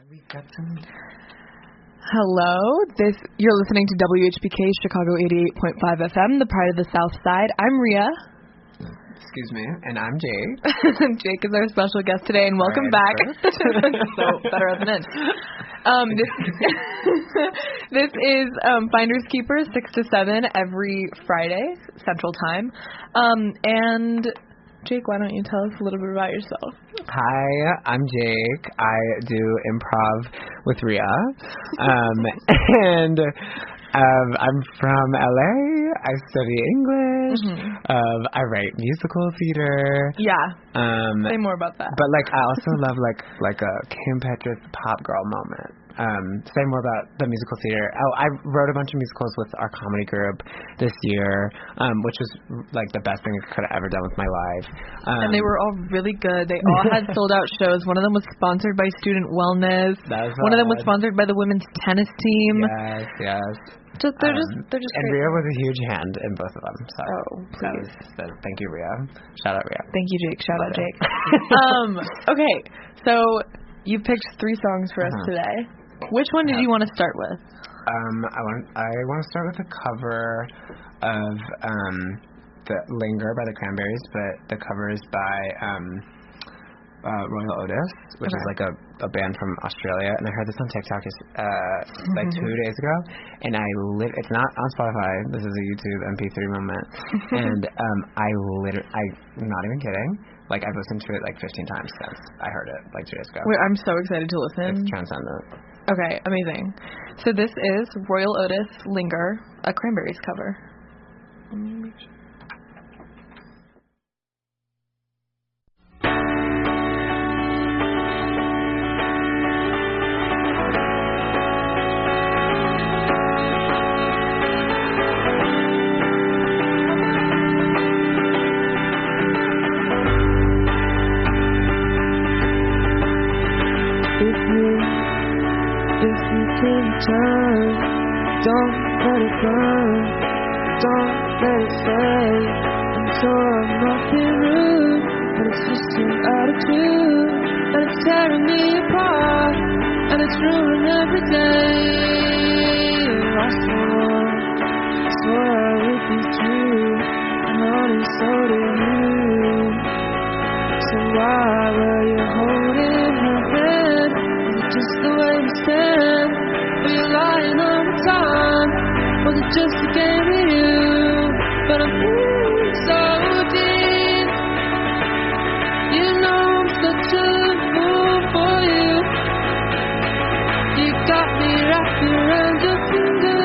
We got some. Hello, you're listening to WHPK Chicago 88.5 FM, the pride of the South Side. I'm Rhea. Excuse me, and I'm Jake. Jake is our special guest today, and welcome back. So better at the end. This is Finders Keepers 6 to 7 every Friday Central Time, and Jake, why don't you tell us a little bit about yourself? Hi, I'm Jake. I do improv with Rhea, and I'm from LA. I study English. Mm-hmm. I write musical theater. Yeah. Say more about that. But I also love like a Kim Petras pop girl moment. Say more about the musical theater. Oh, I wrote a bunch of musicals with our comedy group this year, which was like the best thing I could have ever done with my life. And they were all really good. They all had sold out shows. One of them was sponsored by Student Wellness. One of them was sponsored by the women's tennis team. Yes. They're just and great. Rhea was a huge hand in both of them. So please. Thank you, Rhea. Shout out, Rhea. Thank you, Jake. Shout out, Jake. Okay, so you picked 3 songs for us today. Which one did you want to start with? I want to start with a cover of the Linger by the Cranberries, but the cover is by Royal Otis, which is like a band from Australia, and I heard this on TikTok like 2 days ago, and it's not on Spotify. This is a YouTube MP3 moment, and I'm not even kidding. Like, I've listened to it like 15 times since I heard it like 2 days ago. Wait, I'm so excited to listen. It's transcendent. Okay, amazing. So this is Royal Otis, Linger, a Cranberries cover. Let me make sure. Don't let it burn, don't let it fade. I'm sure I'm not being rude, but it's just an attitude, and it's tearing me apart, and it's ruining every day. Last one, swore I would be true, and honey, so did you. So why were you holding her hand? Is it just the way we stand? Were you lying all the time? Was it just a game with you? But I'm in so deep. You know I'm such a fool for you. You got me wrapped around your finger.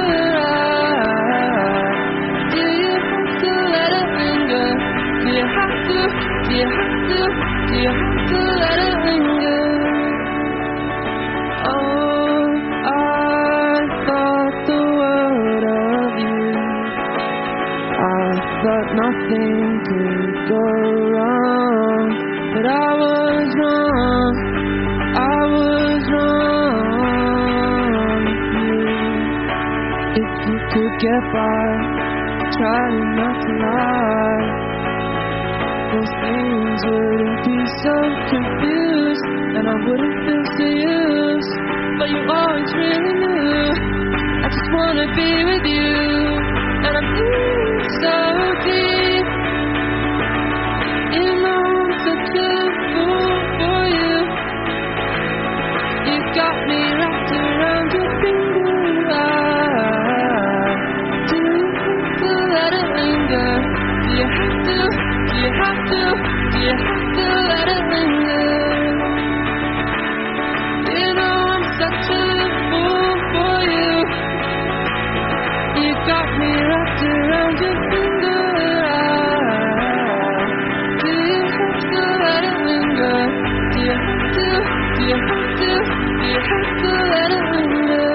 Do you have to let it linger? Do you have to? Do you have to? Do you have to let it linger? Nothing could go wrong, but I was wrong. I was wrong with you. If you could get by, trying not to lie, those things wouldn't be so confused, and I wouldn't feel so used. But you always really knew I just wanna be with you, and I'm in so deep. You know I'm such a fool for you. You got me wrapped around your finger. Do you have to let it linger? Do you have to? Do you have to? Do you have to let it linger? You know I'm such a fool for you. You got me wrapped around your finger. Do you have to let it linger? Do you have to? Do you have to? Do you have to let it linger?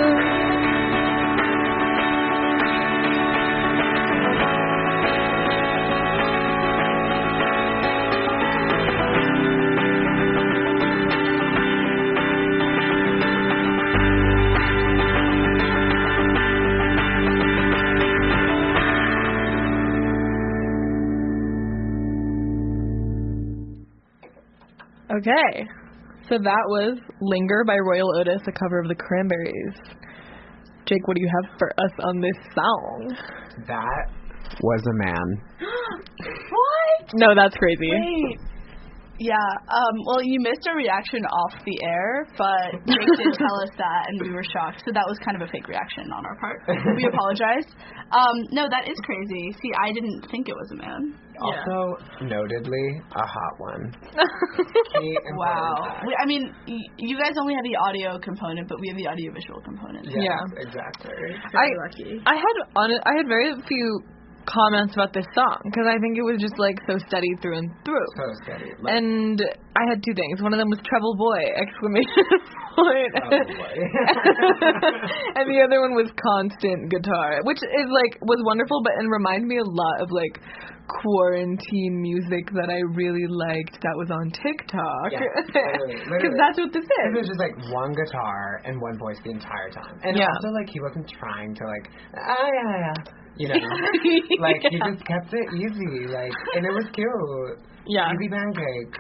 Okay, So that was Linger by Royal Otis, a cover of the Cranberries. Jake, what do you have for us on this song? That was a man. What? No, that's crazy. Wait. Yeah, well, you missed our reaction off the air, but Jake did tell us that, and we were shocked. So that was kind of a fake reaction on our part. We apologize. No, that is crazy. See, I didn't think it was a man. Also, notedly, a hot one. Wow. I mean, you guys only have the audio component, but we have the audio-visual component. Yeah. Exactly. Very lucky. I had very few comments about this song because I think it was just like so steady through and through. So steady. And I had two things. One of them was treble boy, exclamation point. And the other one was constant guitar, which is like was wonderful, but and reminded me a lot of like quarantine music that I really liked that was on TikTok. Because that's what this is. It was just like one guitar and one voice the entire time. And also like he wasn't trying to like you know, like he just kept it easy, like, and it was cute. Yeah. Easy pancake.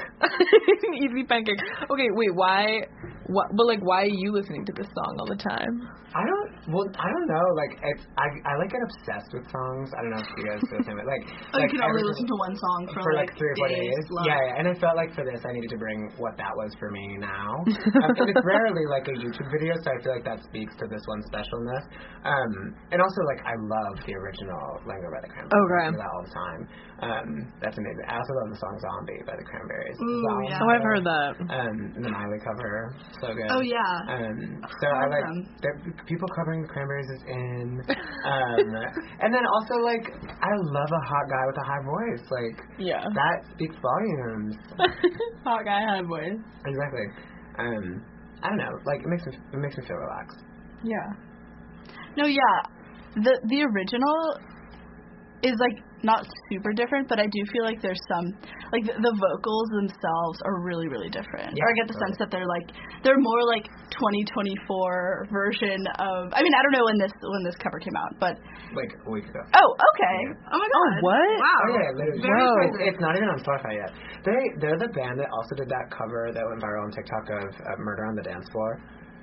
Easy pancake. Okay, wait, why are you listening to this song all the time? I don't know, like, I like get obsessed with songs. I don't know if you guys do the same, but like you can only listen to one song for like 3 or 4 days. Yeah, and I felt like for this I needed to bring what that was for me now. And it's rarely like a YouTube video, so I feel like that speaks to this one's specialness. And also like I love the original Linger by the Cranberries. Okay. I do that all the time. That's amazing. I also love the song Zombie by the Cranberries. Ooh, yeah. Oh, I've heard that. The Miley cover, so good. Oh yeah. So I like people covering the Cranberries is in. And then also like I love a hot guy with a high voice. Like that speaks volumes. Hot guy, high voice. Exactly. I don't know. Like it makes me feel relaxed. Yeah. No, yeah. The original is like not super different, but I do feel like there's some like the vocals themselves are really, really different. Yeah, or I get the sense that they're more like 2024 version of. I mean, I don't know when this cover came out, but like a week ago. Oh, okay. Yeah. Oh my god. Oh, what? Wow. Oh yeah, literally. It's not even on Spotify yet. They're the band that also did that cover that went viral on TikTok of Murder on the Dance Floor.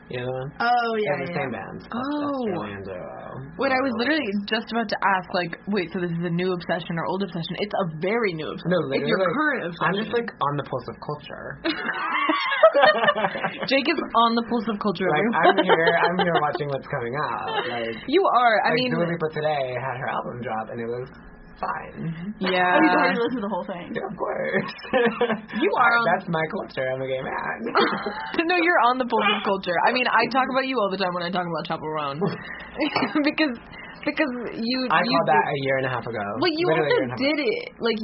You know the one? Oh, yeah, the same band. Australian duo. Wait, I was literally just about to ask, like, wait, so this is a new obsession or old obsession? It's a very new obsession. No, literally. It's your like, current obsession. I'm just, like, on the pulse of culture. Jake is on the pulse of culture. Like, I'm here watching what's coming out. Like, you are. I like, mean, Dua Lipa today had her album drop, and it was fine. Yeah. Oh, you already listened to the whole thing. Yeah, of course. You are. That's my culture. I'm a gay man. No, you're on the pulse of culture. I mean, I talk about you all the time when I talk about Chapel Roan. because you. I called that a year and a half ago. Well, you also did it. Like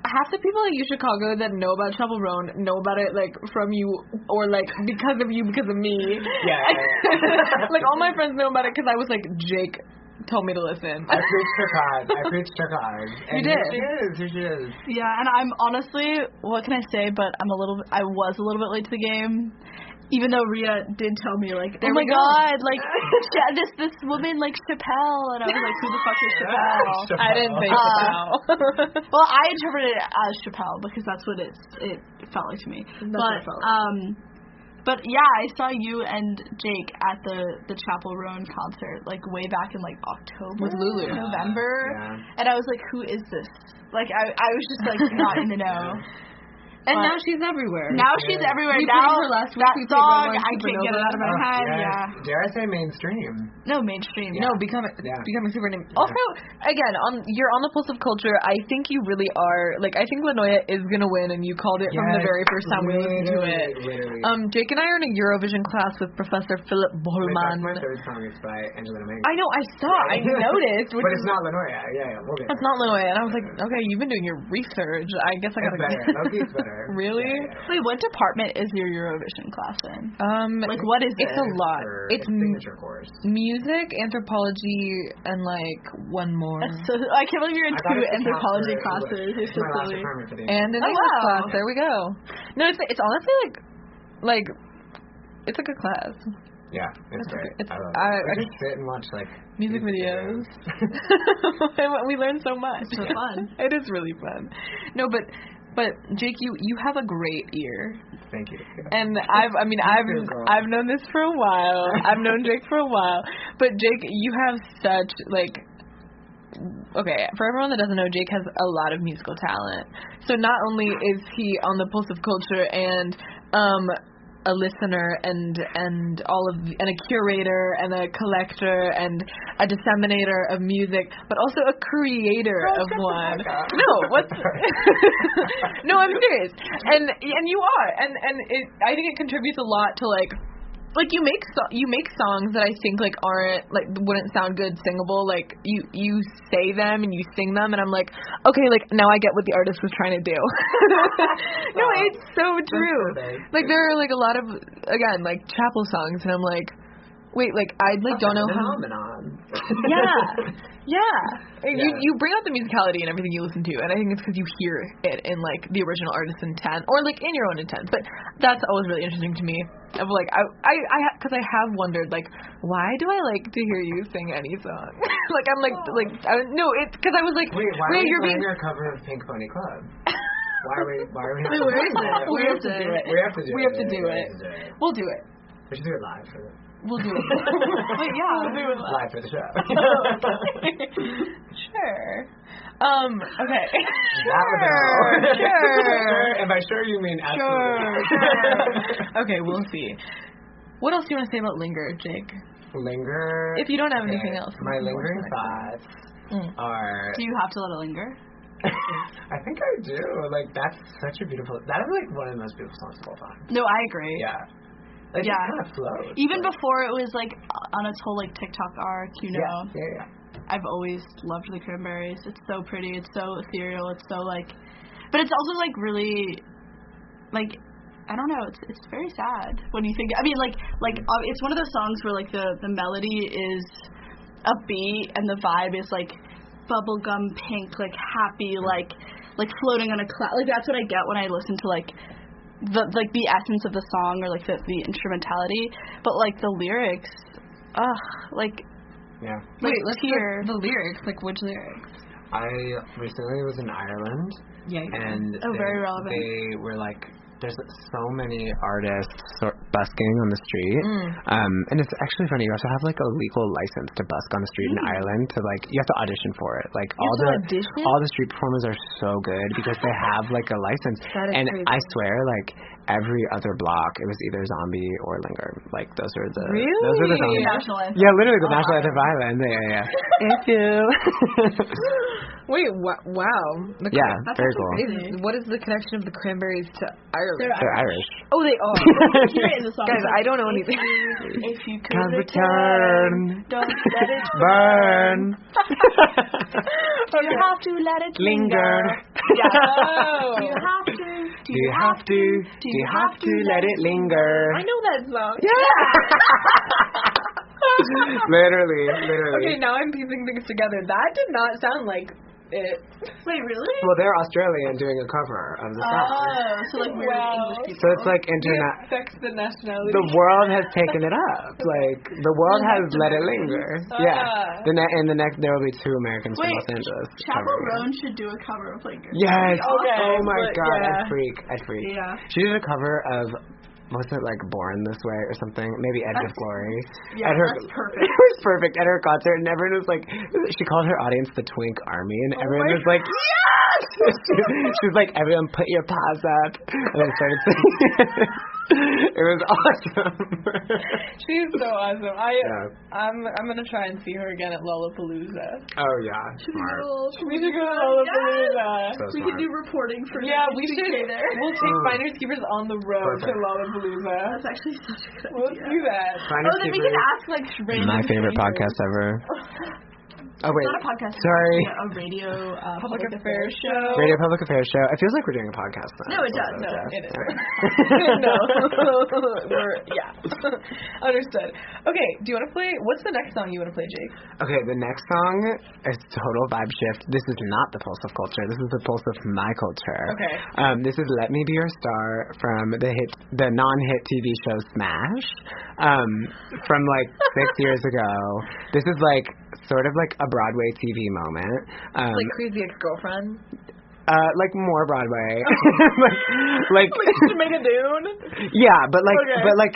half the people at Chicago that know about Chapel Roan know about it like from you or like because of you, because of me. Yeah. Like all my friends know about it because I was like, Jake told me to listen. I preached her cause. You did. Here she is. Yeah, and I'm honestly, what can I say? But I was a little bit late to the game. Even though Rhea did tell me, like, oh my god, like, this woman, like, Chappelle. And I was like, who the fuck is Chappelle? I didn't think Chappelle. Well, I interpreted it as Chappelle because that's what it felt like to me. But yeah, I saw you and Jake at the Chapel Roan concert, like, way back in, like, October. With Lulu. November. Yeah. And I was like, who is this? Like, I was just, like, not in the know. And now she's everywhere. Now she's everywhere. We now played her last week. that We played song, Red Wine I can't get it out of my head. Yes. Yeah. Dare I say mainstream? No, mainstream. No, becoming super name. Also, again, you're on the pulse of culture. I think you really are. Like, I think Lanoya is gonna win, and you called it from the very first time we listened to it. Literally. Jake and I are in a Eurovision class with Professor Philip Bollman. My third song is by Angelina. I know, I saw, I noticed. But it's not Lanoya. Yeah, we'll get it. It's not Lanoya, and I was like, okay, you've been doing your research. I guess I gotta. It's better. Loki's better. Really? Yeah. Wait, what department is your Eurovision class in? Like, what is it? It's a lot. It's signature course. Music, anthropology, and like one more. So, I can't believe you're in two anthropology classes. You're so silly. And an English class. There we go. No, it's honestly like it's a good class. Yeah, it's great. I just sit and watch like music videos. We learn so much. It's so fun. It is really fun. No, but But Jake, you have a great ear. Thank you. And I've known this for a while. I've known Jake for a while. But Jake, you have such okay, for everyone that doesn't know, Jake has a lot of musical talent. So not only is he on the pulse of culture and a listener and a curator and a collector and a disseminator of music, but also a creator of one. No, I'm serious. And you are. And I think it contributes a lot to you make songs that I think aren't wouldn't sound good singable. You say them and you sing them and I'm like, okay, now I get what the artist was trying to do. No, it's so true. There are a lot of chapel songs and I'm like, wait, I don't know how. Yeah. You bring out the musicality in everything you listen to, and I think it's because you hear it in the original artist's intent, or in your own intent. But that's always really interesting to me. Of because I have wondered why do I like to hear you sing any song? No, it's because I was like, wait, why are you playing your cover of Pink Pony Club? Why are we? Where is it? We have to do it. We have to do it. We'll do it. We should do it live for We'll do it. But yeah, we'll do it live for the show. Sure. Okay. Sure. And by sure you mean absolutely. Sure. Okay, we'll see. What else do you want to say about Linger, Jake? Linger. If you don't have anything else. My lingering thoughts are. Do you have to let it linger? I think I do. That's such a beautiful. That is one of the most beautiful songs of all time. No, I agree. Yeah. It kind of flows. Even before it was on its whole TikTok arc, Yeah. I've always loved the Cranberries. It's so pretty. It's so ethereal. It's so but it's also really I don't know. It's very sad when you think. I mean, it's one of those songs where the melody is upbeat and the vibe is bubblegum pink, happy, floating on a cloud. That's what I get when I listen to the essence of the song or the instrumentality, but the lyrics, yeah. Wait, let's hear the lyrics. Which lyrics? I recently was in Ireland. Yeah. And very relevant. They were there's so many artists busking on the street. And it's actually funny. You also have a legal license to busk on the street in Ireland. You have to audition for it. All the street performers are so good because they have a license. And crazy. I swear, every other block, it was either Zombie or Linger. Those are the those are the national anthem. Yeah, literally the national anthem of Ireland. Yeah. If you. Wait, wow. That's very cool. What is the connection of the Cranberries to Ireland? They're Irish. Oh, they are. Guys, I don't know anything. If you could return, don't let it burn. You have to let it linger. Yeah. You have to. Do you have to? Do you have to let it linger? I know that song. Yeah. Literally. Okay, now I'm piecing things together. That did not sound like it. Wait, really? Well, they're Australian doing a cover of the song. Oh, so weird English people. So it's international. It affects the nationality. The world has taken it up. The world has let it linger. Yeah. In the next, there will be 2 Americans from Los Angeles. Chapel Roan should do a cover of Linger. Yes. Okay, oh my God, yeah. I'd freak. Yeah. She did a cover of. Was it Born This Way or something? Maybe Edge of Glory. Yeah, that's perfect. It was perfect at her concert, and everyone was she called her audience the Twink Army, and everyone was yes! She was everyone put your paws up, and then started singing. It was awesome. She's so awesome. I'm gonna try and see her again at Lollapalooza. Oh yeah, smart. We should go to Lollapalooza. Yes. So we can do reporting for we should. there. We'll take Finders Keepers on the road to Lollapalooza. That's actually such a good idea. Let's do that. Then we can ask random my favorite podcast ever. Oh wait, it's not a podcast. Sorry. A radio public affairs show. Radio Public Affairs show. It feels like we're doing a podcast now. No, it does. No, it is. No. Understood. Okay, do you want to play? What's the next song you want to play, Jake? Okay, the next song is total vibe shift. This is not the pulse of culture. This is the pulse of my culture. Okay. This is "Let Me Be Your Star" from the non-hit TV show Smash, from 6 years ago. This is sort of a Broadway TV moment. Crazy Ex-Girlfriend? Like more Broadway. like Jamaica Dune? Yeah, but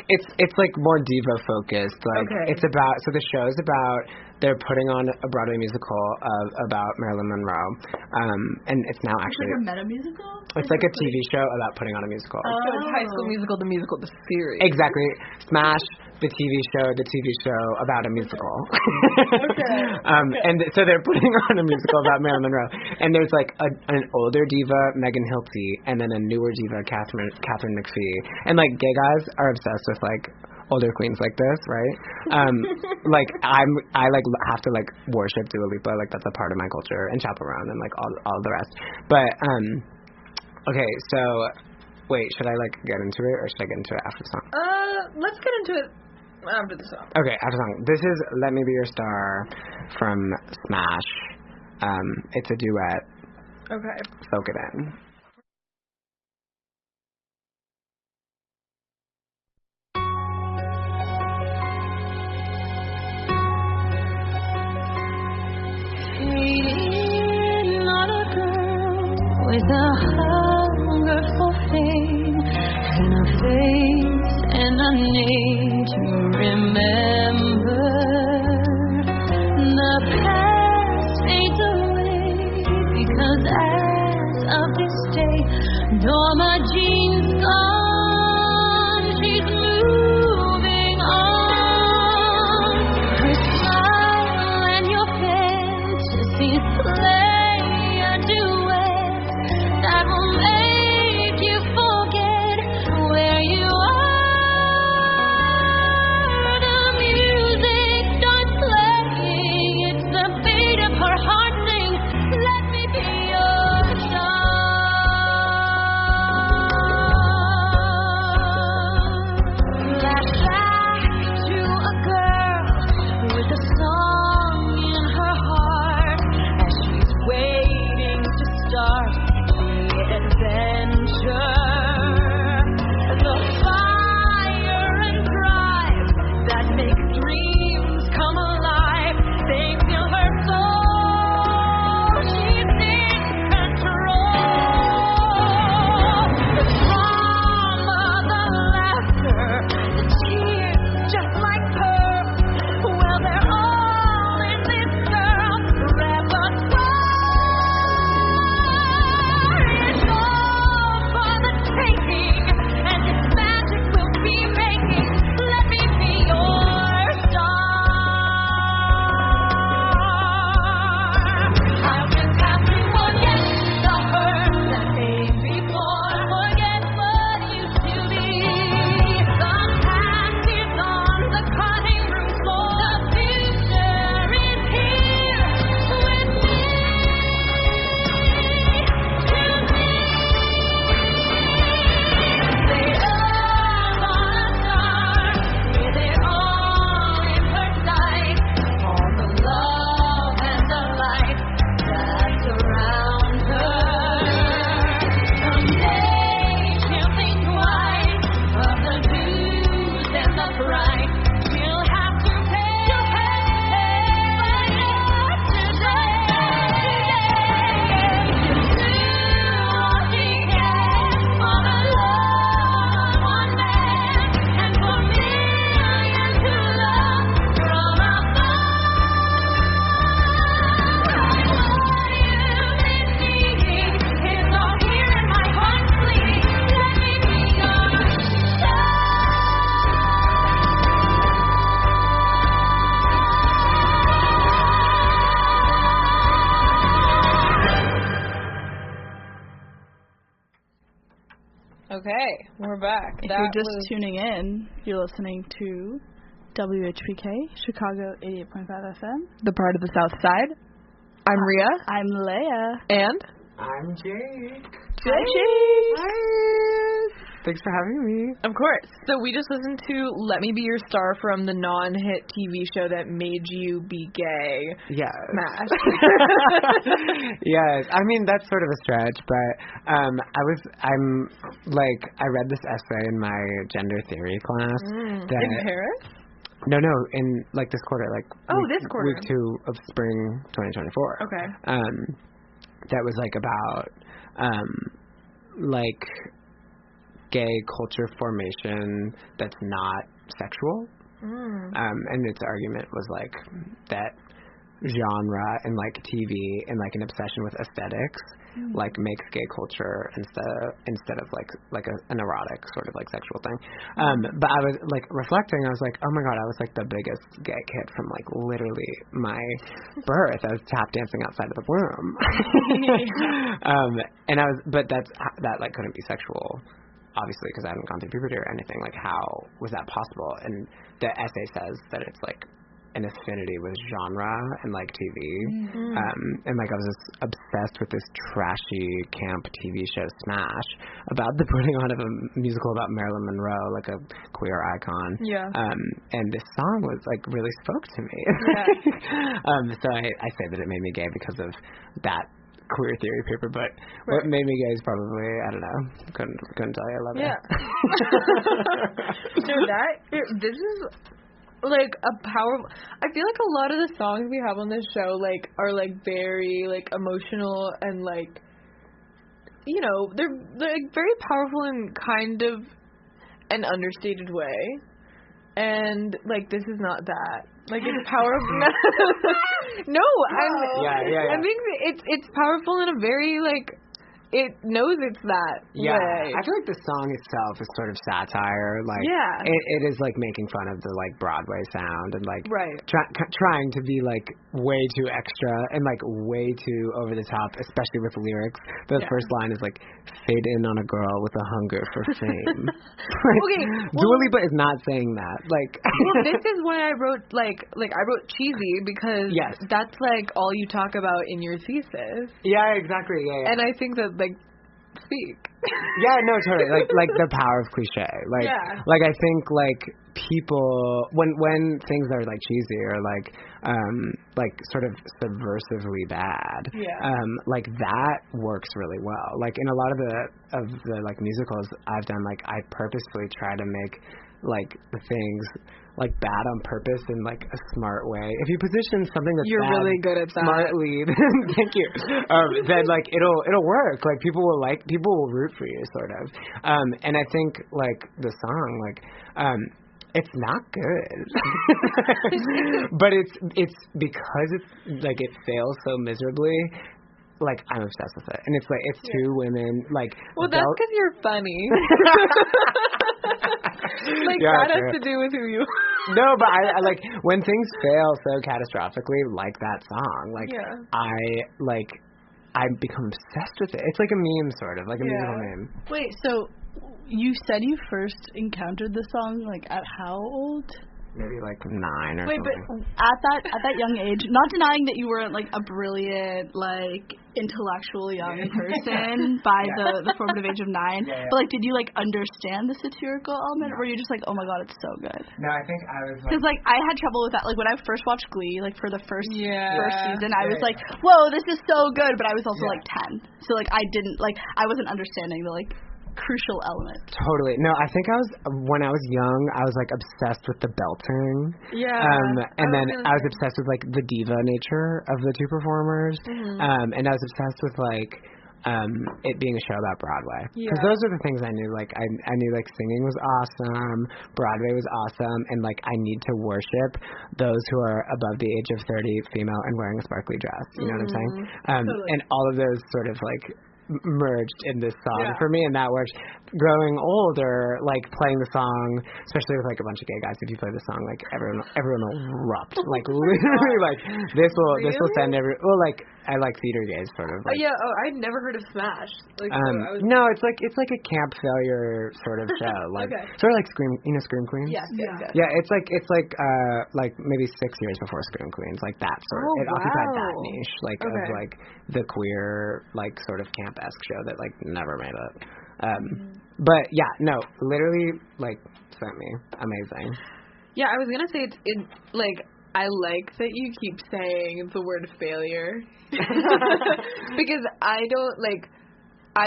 it's like more diva focused. Like it's about, so the show is about, they're putting on a Broadway musical about Marilyn Monroe. And it's now actually It's like a meta musical? It's like a TV show about putting on a musical. So it's High School Musical, the musical, the series. Exactly. Smash, the TV show about a musical. And so they're putting on a musical about Marilyn Monroe. And there's like an older diva, Megan Hilty, and then a newer diva, Catherine McPhee. And like gay guys are obsessed with like older queens like this, right? Like I like have to like worship Dua Lipa, like that's a part of my culture, and Chaperone and like all the rest. But okay, so wait, should I like get into it or should I get into it after the song? Let's get into it after the song. Okay, after the song. This is Let Me Be Your Star from Smash. It's a duet. Okay. Soak it in. Not a girl with a hunger for fame and a face and a name to remember. The past fades away because as of this day, Norma Jean's gone. She's moving on. Her smile and your fantasies play a duet that will make you forget where you are. The music starts playing. It's the beat of her heart sings, let me be your star. Flashback to a girl with a song in her heart as she's waiting to start the adventure. The fire and drive that make dreams come alive, they fill her soul. She's in control. The drama, the laughter, the tears, just like pearls. Well, they're all in this girl's repertoire. It's all for the taking, and its magic will be making. Let me be your star. I just have to forget the hurt that came before. Forget what used to be. The past is on the cutting room floor. The future is here with me. They love on a star with it all in her sight. All the love and the light that surround her. Someday she'll think twice of the dues and the price she'll have to pay. But not today. Do all she can for the love of one man and for millions who love from afar. What you've been needing is all here in my heart bleeding. Let me be your star. Okay, we're back. If you're just tuning in, you're listening to WHPK, Chicago 88.5 FM. the part of the South Side. I'm Rhea. I'm Leia. And? I'm Jake. Hi, Jake. Thanks for having me. Of course. So we just listened to Let Me Be Your Star from the non-hit TV show that made you be gay. Yes. Smash. Yes. I mean, that's sort of a stretch, but I read this essay in my gender theory class. That In Paris? No, in like this quarter, like this quarter. week 2 of spring 2024. Okay. That was like about like gay culture formation that's not sexual. And its argument was like that genre and like TV and like an obsession with aesthetics like makes gay culture instead of like an erotic sort of like sexual thing. But I was like reflecting, I was like, oh my god, I was like the biggest gay kid from like literally my birth. I was tap dancing outside of the womb. And I was, but that like couldn't be sexual, obviously, because I hadn't gone through puberty or anything. Like, how was that possible? And the essay says that it's like an affinity with genre and like TV. And like I was just obsessed with this trashy camp TV show Smash about the putting on of a musical about Marilyn Monroe, like a queer icon. And this song was like really spoke to me. So I say that it made me gay because of that queer theory paper, but what made me gay is probably, I don't know, couldn't tell you. I love it. So this is like a powerful, I feel like a lot of the songs we have on this show like are like very like emotional and like, you know, they're like very powerful in kind of an understated way, and like this is not that. Like it's powerful. No, I think it's powerful in a very like, it knows it's that way. I feel like the song itself is sort of satire. Like, it is like making fun of the like Broadway sound and like trying to be like way too extra and like way too over the top, especially with lyrics. The first line is like, fade in on a girl with a hunger for fame. Dua Lipa is not saying that. Like, well, this is why I wrote like I wrote cheesy, because that's like all you talk about in your thesis. Yeah, exactly. Yeah. And I think that like speak. Yeah, no, totally. Like the power of cliche. Like I think like people when things are like cheesy or like sort of subversively bad, like that works really well. Like in a lot of the like musicals I've done, like I purposefully try to make like the things like bad on purpose in like a smart way. If you position something that's you're bad really good at that smartly, thank you. Then like it'll work. Like people will root for you, sort of. And I think like the song, like it's not good, but it's because it's like it fails so miserably. Like, I'm obsessed with it. And it's like, it's two women, like... Well, that's because you're funny. Like, that has to do with who you are. No, but I like, when things fail so catastrophically, like that song, like, I become obsessed with it. It's like a meme, sort of, like a musical meme. Wait, so you said you first encountered the song, like, at how old? Maybe like 9 or something. Wait, but at that young age, not denying that you weren't like a brilliant, like intellectual young person by the formative age of 9, but like, did you like understand the satirical element, or were you just like, oh my god, it's so good? No, I think I was like, because like I had trouble with that. Like when I first watched Glee, like for the first season, I was like, whoa, this is so good, but I was also like 10, so like I wasn't understanding the like crucial element. Totally. No, I think when I was young, I was like obsessed with the belting. And then I was obsessed with like the diva nature of the two performers. And I was obsessed with like it being a show about Broadway. Because those are the things I knew. Like I knew like singing was awesome, Broadway was awesome, and like I need to worship those who are above the age of 30, female, and wearing a sparkly dress. You know what I'm saying? Totally. And all of those sort of like merged in this song for me, and that worked. Growing older, like playing the song, especially with like a bunch of gay guys, if you play the song, like everyone will erupt. Like literally, like this will send like I like theater gays, sort of. Like, I'd never heard of Smash. Like, no, it's like a camp failure sort of show, like sort of like Scream Queens. Yeah, it's like maybe 6 years before Scream Queens, like that sort of. It occupied that niche, like of like the queer, like sort of camp-esque show that like never made it. But yeah, no, literally, like, sent me. Amazing. Yeah, I was gonna say it's like, I like that you keep saying the word failure. Because I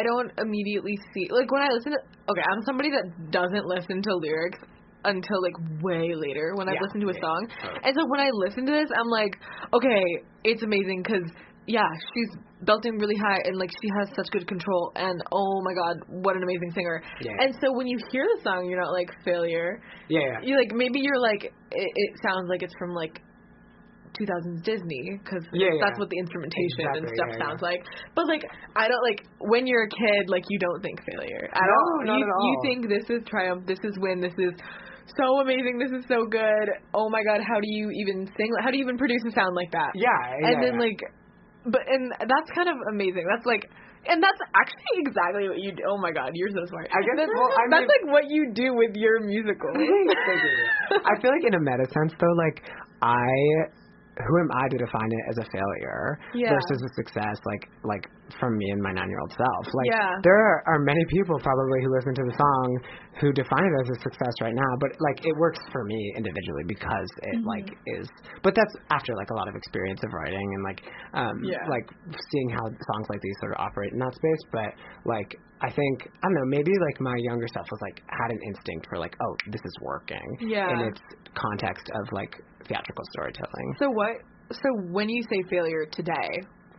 don't immediately see, like, when I listen to, I'm somebody that doesn't listen to lyrics until like way later when I listen to a song. And so when I listen to this, I'm like, okay, it's amazing because she's belting really high, and like she has such good control, and oh my god, what an amazing singer. Yeah. And so when you hear the song, you're not like failure. Yeah. You like maybe you're like it sounds like it's from like 2000s Disney, because that's what the instrumentation and stuff sounds like. But like I don't like when you're a kid, like you don't think failure at all. Not at all. You think this is triumph, this is win, this is so amazing, this is so good. Oh my god, how do you even sing? How do you even produce a sound like that? Like, but and that's kind of amazing. That's like. And that's actually exactly what you do. Oh my god, you're so smart. I guess that's like what you do with your musical. I feel like in a meta sense though, like who am I to define it as a failure versus a success, like from me and my 9-year-old self? Like, there are many people probably who listen to the song who define it as a success right now, but like it works for me individually because it like is. But that's after like a lot of experience of writing and like seeing how songs like these sort of operate in that space. But like I think I don't know, maybe like my younger self was like had an instinct for like, oh, this is working in its context of like theatrical storytelling. So when you say failure today,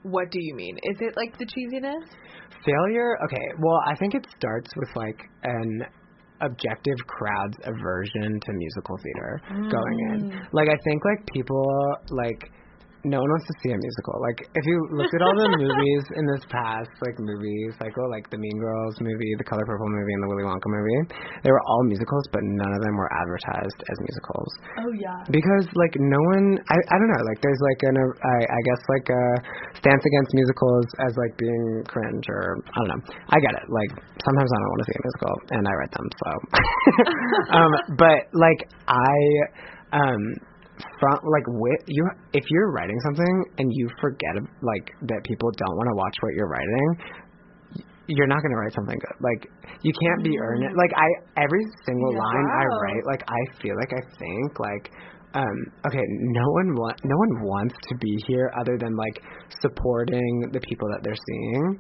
what do you mean? Is it like the cheesiness? Failure? Okay, well, I think it starts with like an objective crowd's aversion to musical theater going in. Like I think like people like no one wants to see a musical. Like, if you looked at all the movies in this past, like, movie cycle, like the Mean Girls movie, the Color Purple movie, and the Willy Wonka movie, they were all musicals, but none of them were advertised as musicals. Oh, yeah. Because, like, no one, I don't know, like, there's, like, I guess, like, a stance against musicals as, like, being cringe, or, I don't know. I get it. Like, sometimes I don't want to see a musical, and I write them, so. But, like, if you're writing something and you forget like that people don't want to watch what you're writing, you're not going to write something good. Like you can't be earnest. Like every single line I write, like I feel like I think like okay, no one wants to be here other than like supporting the people that they're seeing,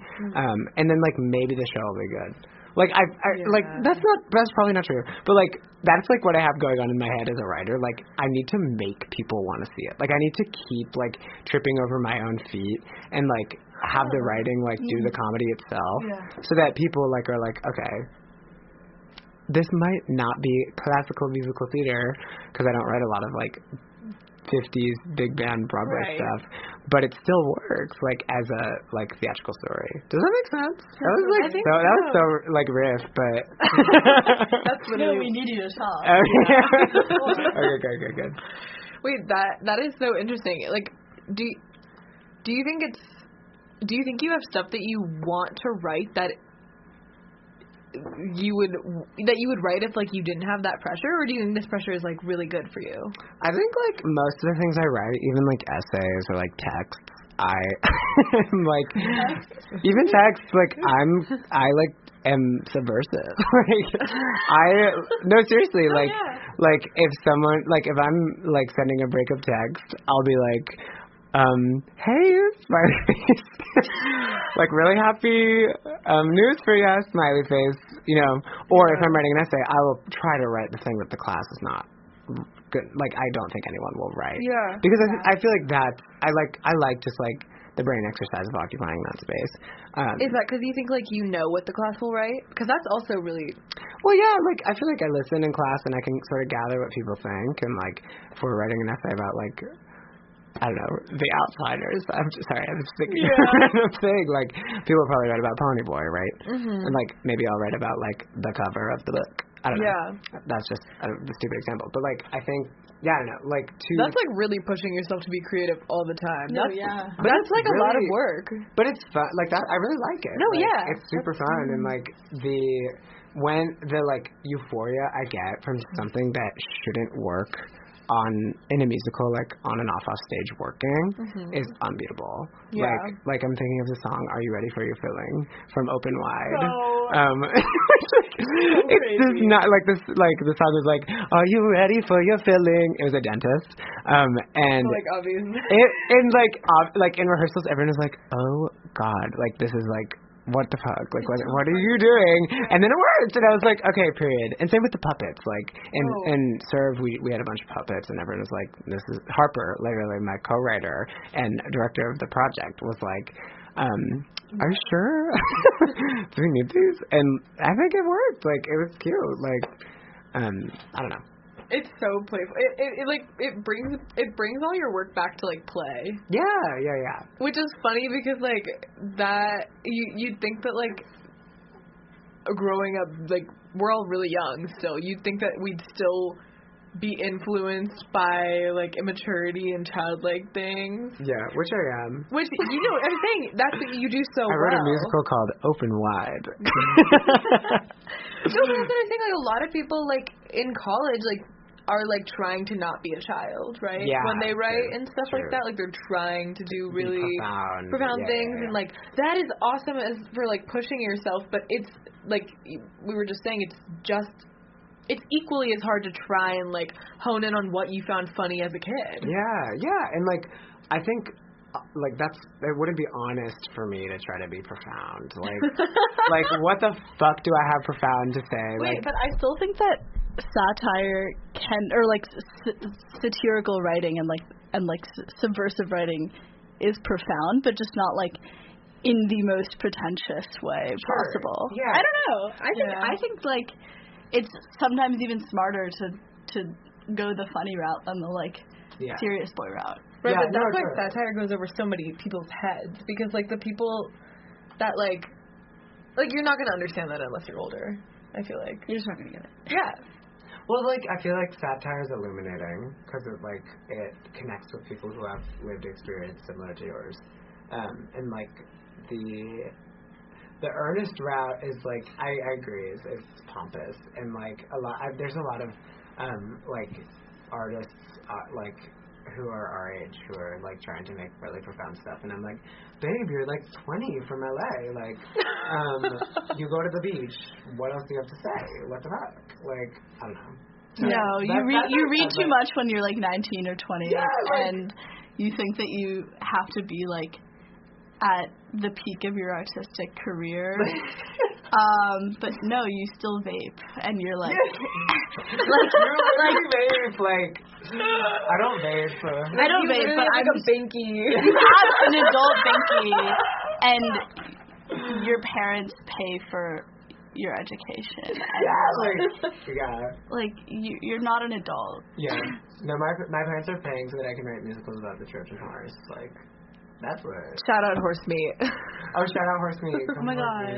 and then like maybe the show will be good. Like like that's probably not true, but like that's like what I have going on in my head as a writer. Like I need to make people want to see it. Like I need to keep like tripping over my own feet and like have the writing like do the comedy itself, so that people like are like, okay, this might not be classical musical theater because I don't write a lot of like 50s big band Broadway stuff, but it still works like as a like theatrical story. Does that make sense? That was like that was so like riff, but that's literally we need you to talk. Okay, good. Wait, that is so interesting. Like, do you think you have stuff that you want to write that you would write if like you didn't have that pressure, or do you think this pressure is like really good for you? I think like most of the things I write, even like essays or like texts, I'm like even texts, like I like am subversive. No, seriously, like like if someone like if I'm like sending a breakup text, I'll be like, hey, smiley face. Like, really happy news for you, smiley face. You know, or if I'm writing an essay, I will try to write the thing that the class is not good. Like, I don't think anyone will write. Yeah. Because I feel like I like just like the brain exercise of occupying that space. Is that because you think like you know what the class will write? Because that's also really. Well, yeah. Like, I feel like I listen in class and I can sort of gather what people think, and like if we're writing an essay about like, I don't know, The Outsiders. I'm just thinking random thing. Like, people probably write about Ponyboy, right? And, like, maybe I'll write about, like, the cover of the book. I don't know. That's just a stupid example. But, like, I think, I don't know, like, That's, like, really pushing yourself to be creative all the time. No, But that's, like, really, a lot of work. But it's fun. Like, that, I really like it. No, like, it's super fun. And, like, when the, like, euphoria I get from something that shouldn't work in a musical, like on and off stage working is unbeatable. Like I'm thinking of the song "Are You Ready for Your Feeling" from Open Wide. It's just not like this. Like the song is like, "Are you ready for your feeling?" It was a dentist, and like obviously like in rehearsals, everyone was like, "Oh God, like this is like what the fuck? Like, what are you doing? And then it worked, and I was like, okay, period. And same with the puppets. Like, in Serve, we had a bunch of puppets, and everyone was like, this is Harper, literally my co-writer and director of the project, was like, are you sure? Do we need these? And I think it worked. Like, it was cute. Like, I don't know. It's so playful. It brings all your work back to like play. Yeah. Which is funny because like that you'd think that like growing up, like we're all really young still. You'd think that we'd still be influenced by like immaturity and childlike things. Yeah, which I am. Which I'm saying that's what you do so well. I wrote a musical called Open Wide. So that's what I'm saying. Like a lot of people like in college like are like trying to not be a child, right? Yeah, when they write and stuff like that, like they're trying to do really profound things, and like that is awesome as for like pushing yourself. But it's like we were just saying, it's equally as hard to try and like hone in on what you found funny as a kid. Yeah, and like I think like it wouldn't be honest for me to try to be profound. Like like what the fuck do I have profound to say? Wait, like, but I still think that satire or like satirical writing and subversive writing is profound, but just not like in the most pretentious way possible. Yeah. I don't know. I think like it's sometimes even smarter to go the funny route than the like serious boy route. Right, but that's why satire goes over so many people's heads, because like the people that like you're not gonna understand that unless you're older. I feel like you're just not gonna get it. Yeah. Well, like, I feel like satire is illuminating because it connects with people who have lived experience similar to yours. And, like, the earnest route is, like, I agree, it's pompous. And, like, there's a lot of, like, artists, like, who are our age who are, like, trying to make really profound stuff. And I'm like, babe, you're, like, 20 from L.A. Like, you go to the beach. What else do you have to say? What the fuck? Like, I don't know. So you read too much when you're, like, 19 or 20. Yeah, like, and you think that you have to be, like, at the peak of your artistic career. But no, you still vape, and you're like, vape. Like, I don't vape. I don't vape, but I'm a binky. You have an adult binky, and your parents pay for your education. Like you're not an adult. Yeah. No, my parents are paying so that I can write musicals about the Trojan horse. Like. That's what. Shout out horse meat. Oh, shout out horse meat. Oh my god.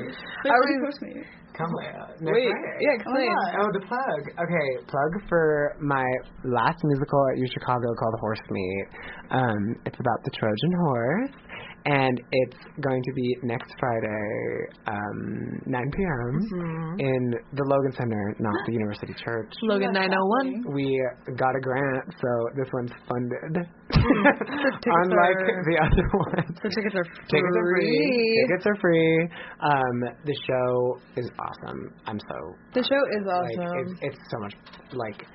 Horse meat. Come Leia. Wait. Yeah, explain. Oh, the plug. Okay, plug for my last musical at UChicago called Horse Meat. It's about the Trojan horse, and it's going to be next Friday, 9 p.m. in the Logan Center, not the University Church. Logan 901. We got a grant, so this one's funded. Unlike the other ones. So tickets are free. Tickets are free. The show is awesome. The show is awesome. Like, it's so much, like,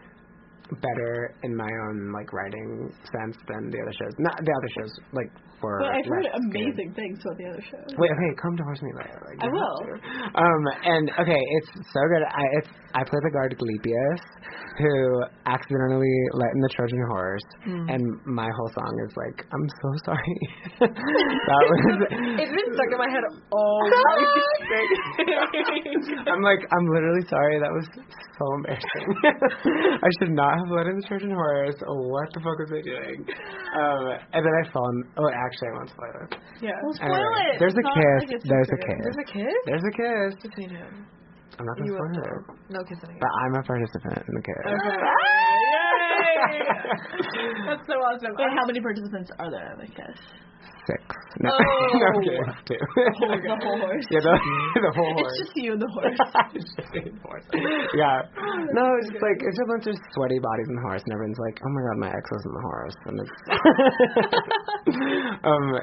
better in my own, like, writing sense than the other shows. Not the other shows, like, for. But I've heard amazing things about the other shows. Wait, okay, come to Horse Meat later. Like, I will. And okay, it's so good. I play the guard Glepius, who accidentally let in the Trojan horse, and my whole song is like, I'm so sorry. That was. It's been stuck in my head all week. I'm literally sorry. That was so embarrassing. I should not have let in the Trojan horse. What the fuck was I doing? And then I fell in. Oh, actually, I won't spoil it. Yeah. Well, spoil it. There's a kiss. There's a kiss. There's a kiss? There's a kiss. Between him. I'm not going to spoil it. No kissing. But I'm a participant in the kiss. Okay. Yay! That's so awesome. Wait, how many participants are there in the kiss? 6. No, no, okay, 2. The whole horse. Yeah, the whole horse. It's just you and the horse. It's just me and the horse. Yeah. No, it's just like, it's a bunch of sweaty bodies in the horse, and everyone's like, oh my god, my ex was in the horse. And it's,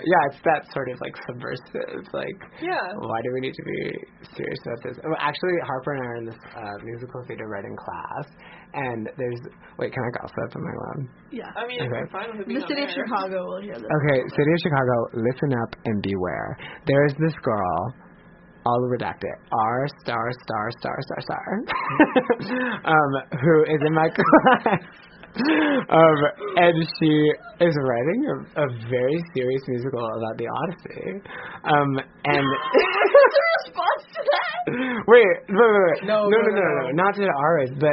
yeah, it's that sort of, like, subversive, like, why do we need to be serious about this? Well, actually, Harper and I are in this musical theater writing class, and there's, wait, can I gossip? Am I allowed? Yeah. I mean, okay. I'm fine with it being the city of Chicago will hear this. Okay, city of Chicago, listen up and beware. There is this girl all redacted, R star, who is in my class. And she is writing a very serious musical about the Odyssey. And What's the response to that? wait. No, Not to ours, but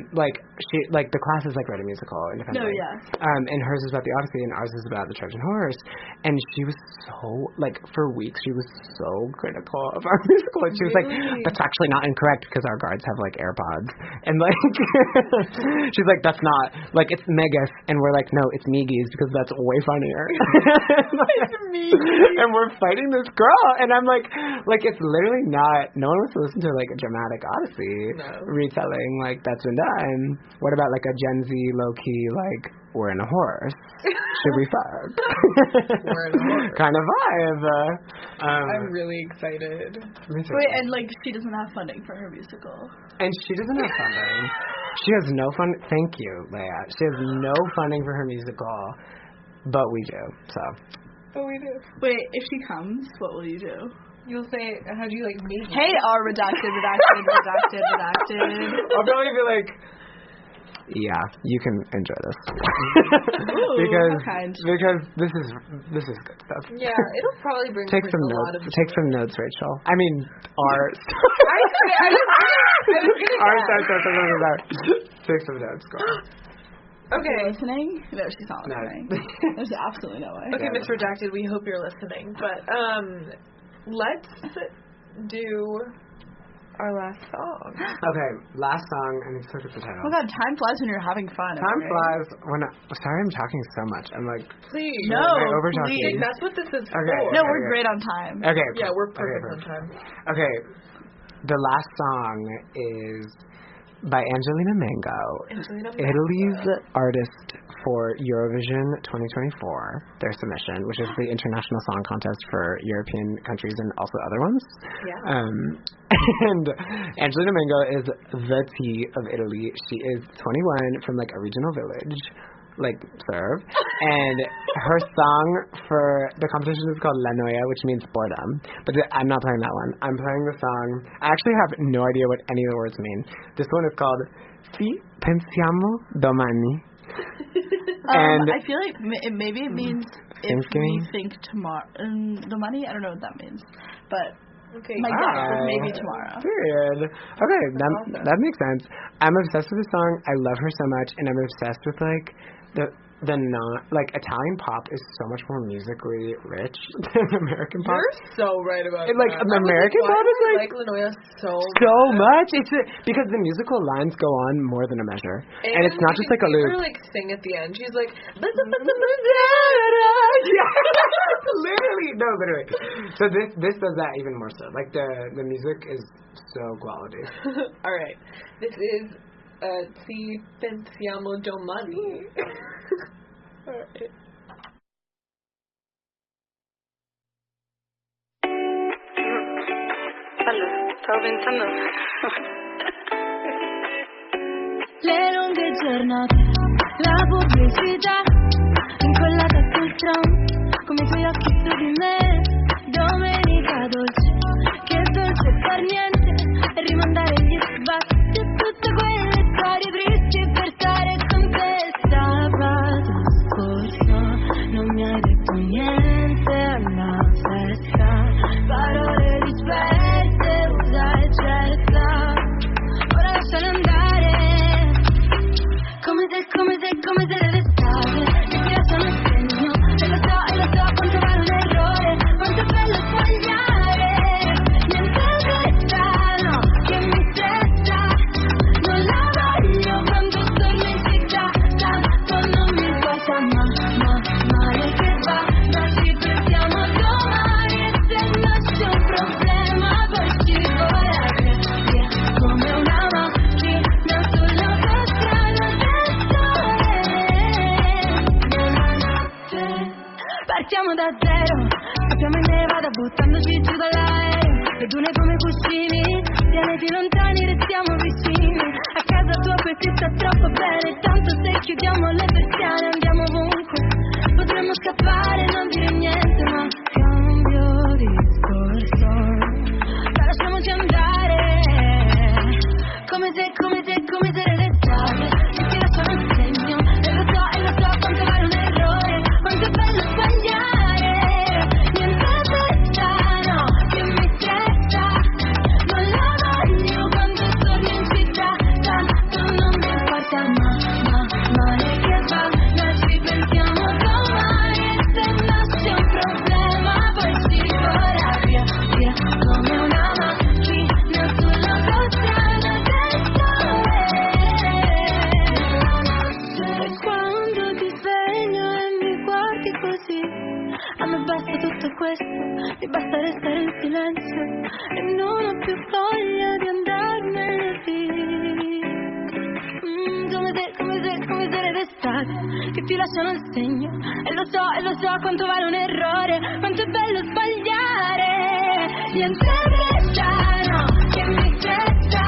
the class is like write a musical independently. No, yeah. And hers is about the Odyssey, and ours is about the Trojan Horse. And she was so for weeks she was so critical of our musical. And she was like, "That's actually not incorrect because our guards have like AirPods." And she's like, "That's not it's Megas," and we're like, "No, it's Migis because that's way funnier." And we're fighting this girl, and I'm like it's literally not. No one wants to listen to like a dramatic Odyssey retelling that's been done. What about like a Gen Z low key we're in a horse? Should we fuck? We're in a horse. Kind of vibe. I'm really excited. Wait, and she doesn't have funding for her musical. And she doesn't have funding. She has no fund. Thank you, Leia. She has no funding for her musical, but we do. So. But we do. Wait, if she comes, what will you do? You'll say, how do you meet me? Hey, R redacted. I'll probably be like, yeah, you can enjoy this. Ooh, because this is good stuff. Yeah, it'll probably bring Take some a notes. lot of Take some notes, Rachel. I mean, R. Take some notes, girl. Okay. Is she listening? No, she's not listening. There's absolutely no way. Okay, Miss Redacted, we hope you're listening. But let's do our last song. Okay, last song, and it's such a potato. Oh my God, time flies when you're having fun. Time flies when sorry, I'm talking so much. I'm like, please. No, please. That's what this is for. No, we're great on time. Okay. Yeah, we're perfect on time. Okay, the last song is by Angelina Mango, Italy's artist for Eurovision 2024, their submission, which is the international song contest for European countries and also other ones. Yeah. And Angelina Mango is the tea of Italy. She is 21 from a regional village, serve. And her song for the competition is called La Noia, which means boredom. But I'm not playing that one. I'm playing the song. I actually have no idea what any of the words mean. This one is called Ci pensiamo domani. And I feel like maybe it means if we think tomorrow. Domani? I don't know what that means. But okay. My guess is maybe tomorrow. Period. Okay, that makes sense. I'm obsessed with the song. I love her so much, and I'm obsessed with the not Italian pop is so much more musically rich than American pop. You're so right about that. American pop is La Noia so much. It's because the musical lines go on more than a measure, and it's not just a loop. Her sing at the end. She's like, literally. So this does that even more so. The music is so quality. All right, this is Ci pensiamo domani. All right. Stavo pensando. Le lunghe giornate, la pubblicità, incollata sul tram, come i tuoi occhi su di me. Domenica dolce, che dolce far niente, e rimandare gli sbatti e tutte quelle storie tristi per stare con te. Sabato scorso non mi hai detto niente alla festa, parole disperse, usa e getta, ora lasciale andare, come se deve stare, e ti lasciano il segno, e lo so quanto vale un errore, quanto è bello sbagliare, niente resta, no, che mi stressa, non la voglio quando torno in città, tanto non mi importa, male che va, ma ci pensiamo domani, e se nasce un problema poi scivolare via, come una macchina sull'autostrada del sole, partiamo da zero, apriamo in nevada buttandoci giù dall'aereo, le dune come cuscini, tieniti lontani, restiamo vicini, a casa tua questi sta troppo bene, tanto se chiudiamo le persiane andiamo ovunque, potremmo scappare, non dire niente, ma cambio discorso, di basta restare in silenzio e non ho più voglia di andarmene via. Come se d'estate che ti lasciano il segno e lo so quanto vale un errore, quanto è bello sbagliare. Niente strano che mi stressa,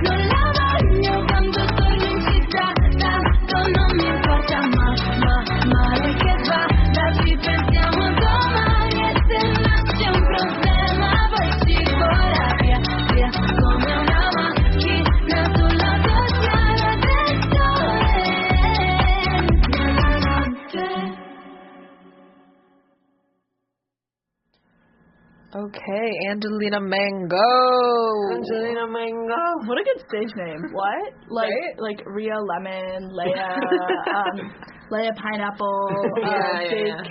non la voglio quando torno in città, tanto non mi importa male che vada, ci pensiamo domani e se nasce un problema poi ci vola via come una macchina sulla tua strada del sole nella notte. Okay, Angelina Mango. Angelina Mango. What a good stage name. What? Like Rhea Lemon, Leia Pineapple, Jake.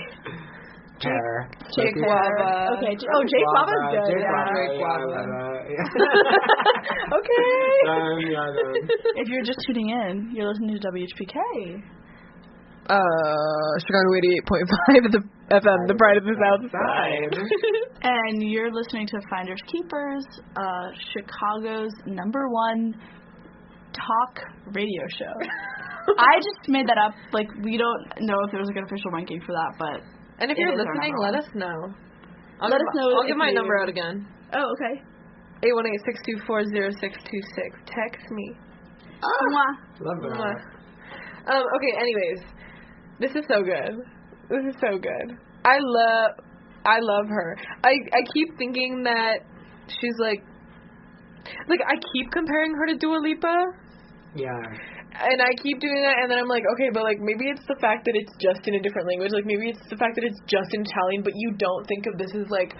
Pear. Jake Guava. Okay. Jake Guava's good. Jake Guava. Okay. Yeah. If you're just tuning in, you're listening to WHPK. Chicago 88.5 FM, the pride of the South Side. And you're listening to Finders Keepers, Chicago's #1 talk radio show. I just made that up. Like, we don't know if there's like an official ranking for that, but And if you're listening, let us know. Let us know. I'll give my number out again. Oh, okay. 818-624-0626. Text me. Mwah. Love that. Okay, anyways. This is so good. I love her. I keep thinking that she's like I keep comparing her to Dua Lipa. Yeah. And I keep doing that, and then I'm like, okay, but like maybe it's the fact that it's just in a different language. Like maybe it's the fact that it's just in Italian, but you don't think of this as like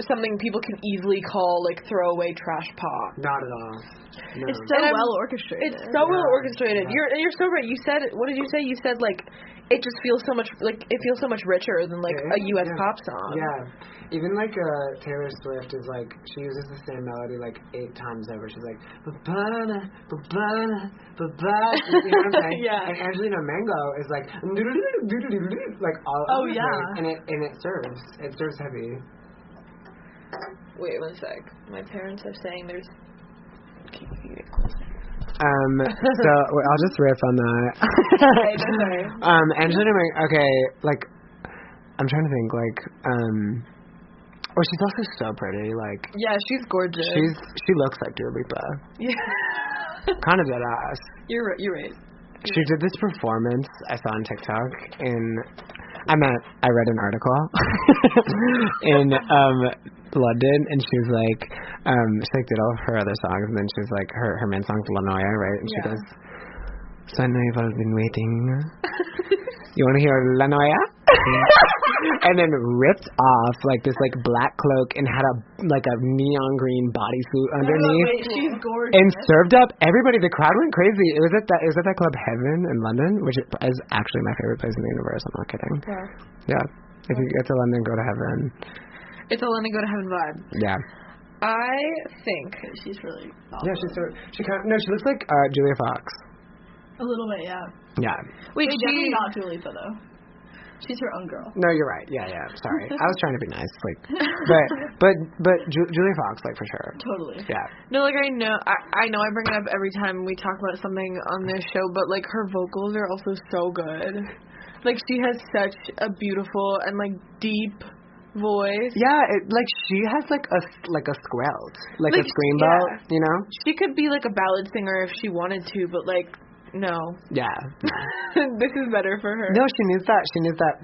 something people can easily call like throwaway trash pop. Not at all. No. It's so well orchestrated. It's so well orchestrated. You're so right. You said, what did you say? You said like it just feels so much richer than like a US pop song. Yeah. Even like Taylor Swift is like, she uses the same melody like 8 times over. She's like ba-ba-na, ba-ba-na, ba-ba. You know what I'm saying? Yeah. And Angelina Mango is like like all over the place. And it serves heavy. Wait 1 sec. My parents are saying there's. So I'll just riff on that. Angelina Mango. Okay, like I'm trying to think. Like oh, she's also so pretty. Like yeah, she's gorgeous. She looks like Dua Lipa. Yeah. Kind of dead ass. You're right. She did this performance I saw on TikTok I read an article in London, and she was like, did all of her other songs, and then she was like, her main song's La Noia, right? And she goes, so I know you've all been waiting. You want to hear La Noia? And then ripped off like this like black cloak and had a neon green bodysuit underneath. Wait, she's gorgeous. And served up everybody. The crowd went crazy. It was at that club Heaven in London, which is actually my favorite place in the universe. I'm not kidding. Yeah. If you get to London, go to Heaven. It's a London Go to Heaven vibe. Yeah. I think she's really awesome. Yeah, she looks like Julia Fox. A little bit, yeah. Yeah. Wait, she's not Dua Lipa though. She's her own girl. No, you're right. Yeah. Sorry, I was trying to be nice, like, but Julia Fox, like for sure. Totally. Yeah. No, like I know I bring it up every time we talk about something on this show, but like her vocals are also so good. Like she has such a beautiful and like deep voice. Yeah, she has like a squelch, like a scream belt, you know? She could be like a ballad singer if she wanted to, but like no. Yeah. This is better for her. No, she needs that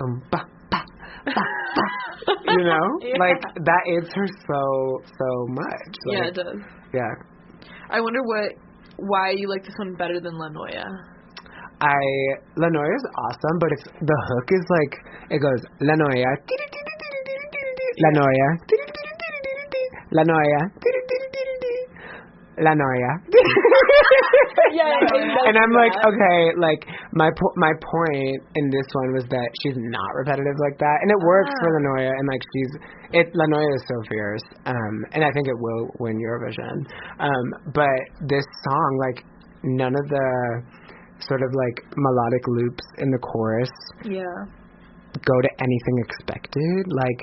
boom ba ba ba ba. You know? Yeah. Like that aids her so much. Like, yeah, it does. Yeah. I wonder why you like this one better than La Noia. La Noia is awesome, but the hook is like, it goes La Noia, La Noia, La Noia, La Noia. And I'm like, okay, like my point in this one was that she's not repetitive like that, and it works for La Noia, and like La Noia is so fierce, and I think it will win Eurovision. But this song, like none of the sort of like melodic loops in the chorus go to anything expected. Like,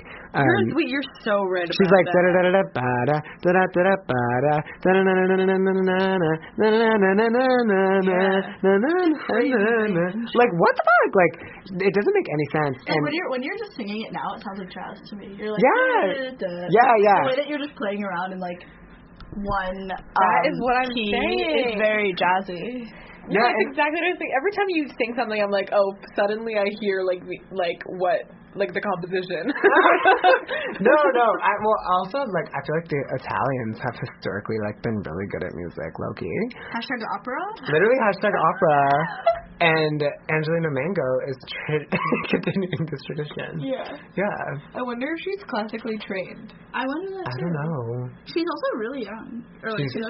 you're so right about she's like that. da da da da ba da da da da ba da da na na na na na na na na na na. Like, what the fuck? Like, it doesn't make any sense. Like, And when you're just singing it now, it sounds like jazz to me. You're like, yeah. The way that you're just playing around in like one that is what I'm key saying. is very jazzy. No, it's exactly what I was saying. Every time you sing something, I'm like, oh, suddenly I hear like the composition. No. Also, like, I feel like the Italians have historically like been really good at music, low-key. Hashtag opera? Literally hashtag opera. And Angelina Mango is continuing this tradition. Yeah. Yeah. I wonder if she's classically trained. I wonder that I too. don't know. She's also really young. Or like, She's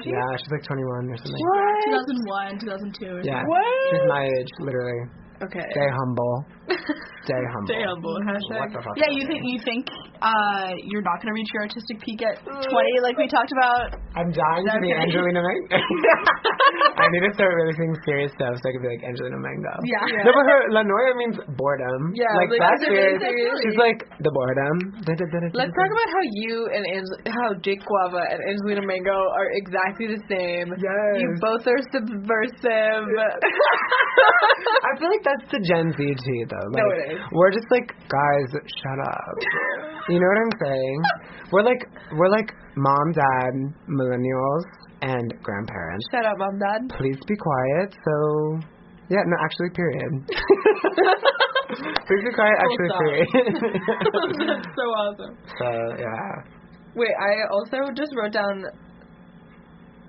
like 21 or something. What? 2001, 2002 or something. Yeah. What? She's my age, literally. Okay. Stay humble. Stay humble. Stay humble. What the fuck? Yeah, you think you're not gonna reach your artistic peak at 20 like we talked about? I'm dying to be Angelina Mango. I need to start really singing serious stuff so I can be like Angelina Mango. Yeah. No, but her La Noia means boredom. Yeah, like like, that's really serious. serious. She's like the boredom. Let's talk about how you and how Jake Guava and Angelina Mango are exactly the same. Yes. You both are subversive. I feel like that's the Gen Z tea, though. Like, No, it is. We're just like, guys, shut up. You know what I'm saying? We're like mom, dad, millennials, and grandparents. Shut up, Mom, Dad. Please be quiet. So, yeah, no, actually, period. Please be quiet. Actually, period. That's so awesome. So yeah. Wait, I also just wrote down.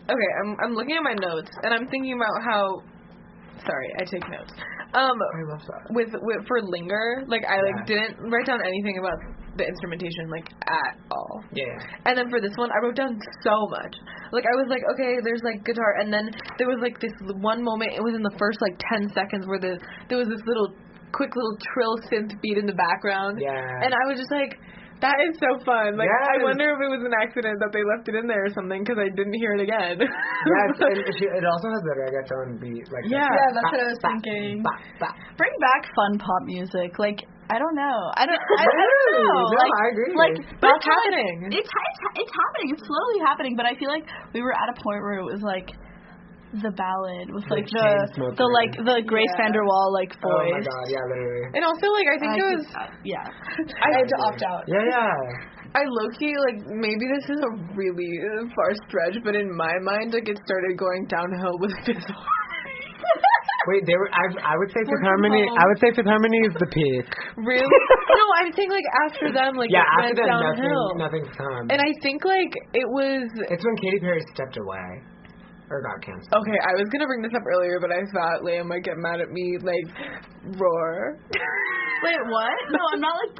Okay, I'm looking at my notes and I'm thinking about how. Sorry, I take notes. I love that. With for Linger, like I didn't write down anything about the instrumentation like at all. Yeah. And then for this one, I wrote down so much. Like I was like, okay, there's like guitar, and then there was like this one moment. It was in the first like 10 seconds where there was this quick little trill synth beat in the background. Yeah. And I was just like, that is so fun. Like, yes. I wonder if it was an accident that they left it in there or something because I didn't hear it again. Yes, and it also has the reggaeton beat. Like Yeah, that's what I was thinking. Bring back fun pop music. Like, I don't know. I don't know. No, like, I agree. Like, that's happening. It's happening. It's slowly happening. But I feel like we were at a point where it was like the ballad with like the Grace Vanderwall like voice. Oh my god, yeah, literally. And also, like, I think it was... I had to opt out. Yeah. I low-key, like, maybe this is a really far stretch, but in my mind, like, it started going downhill with Fifth Harmony. Wait, they were. I would say Fifth Harmony. I would say Fifth Harmony is the peak. Really? No, I'm saying like after them, like yeah, it after went them, downhill. nothing's come. And I think like it was. It's when Katy Perry stepped away. Or got canceled. Okay, I was gonna bring this up earlier, but I thought Leia might get mad at me. Like, Roar. Wait, what? No, I'm not like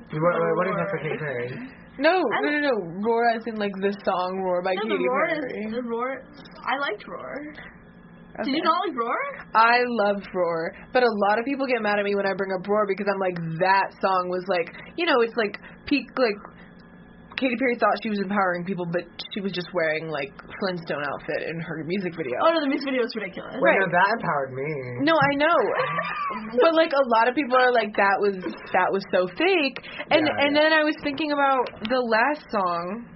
What is that for Katy Perry? No. Roar as in like the song Roar by Katy Perry. Roar. I liked Roar. Okay. Did you not like Roar? I loved Roar, but a lot of people get mad at me when I bring up Roar because I'm like, that song was like, it's like peak, like, Katy Perry thought she was empowering people, but she was just wearing, like, Flintstone outfit in her music video. Oh, no, the music video was ridiculous. Wait, no, that empowered me. No, I know. But, like, a lot of people are like, that was so fake. And then I was thinking about the last song,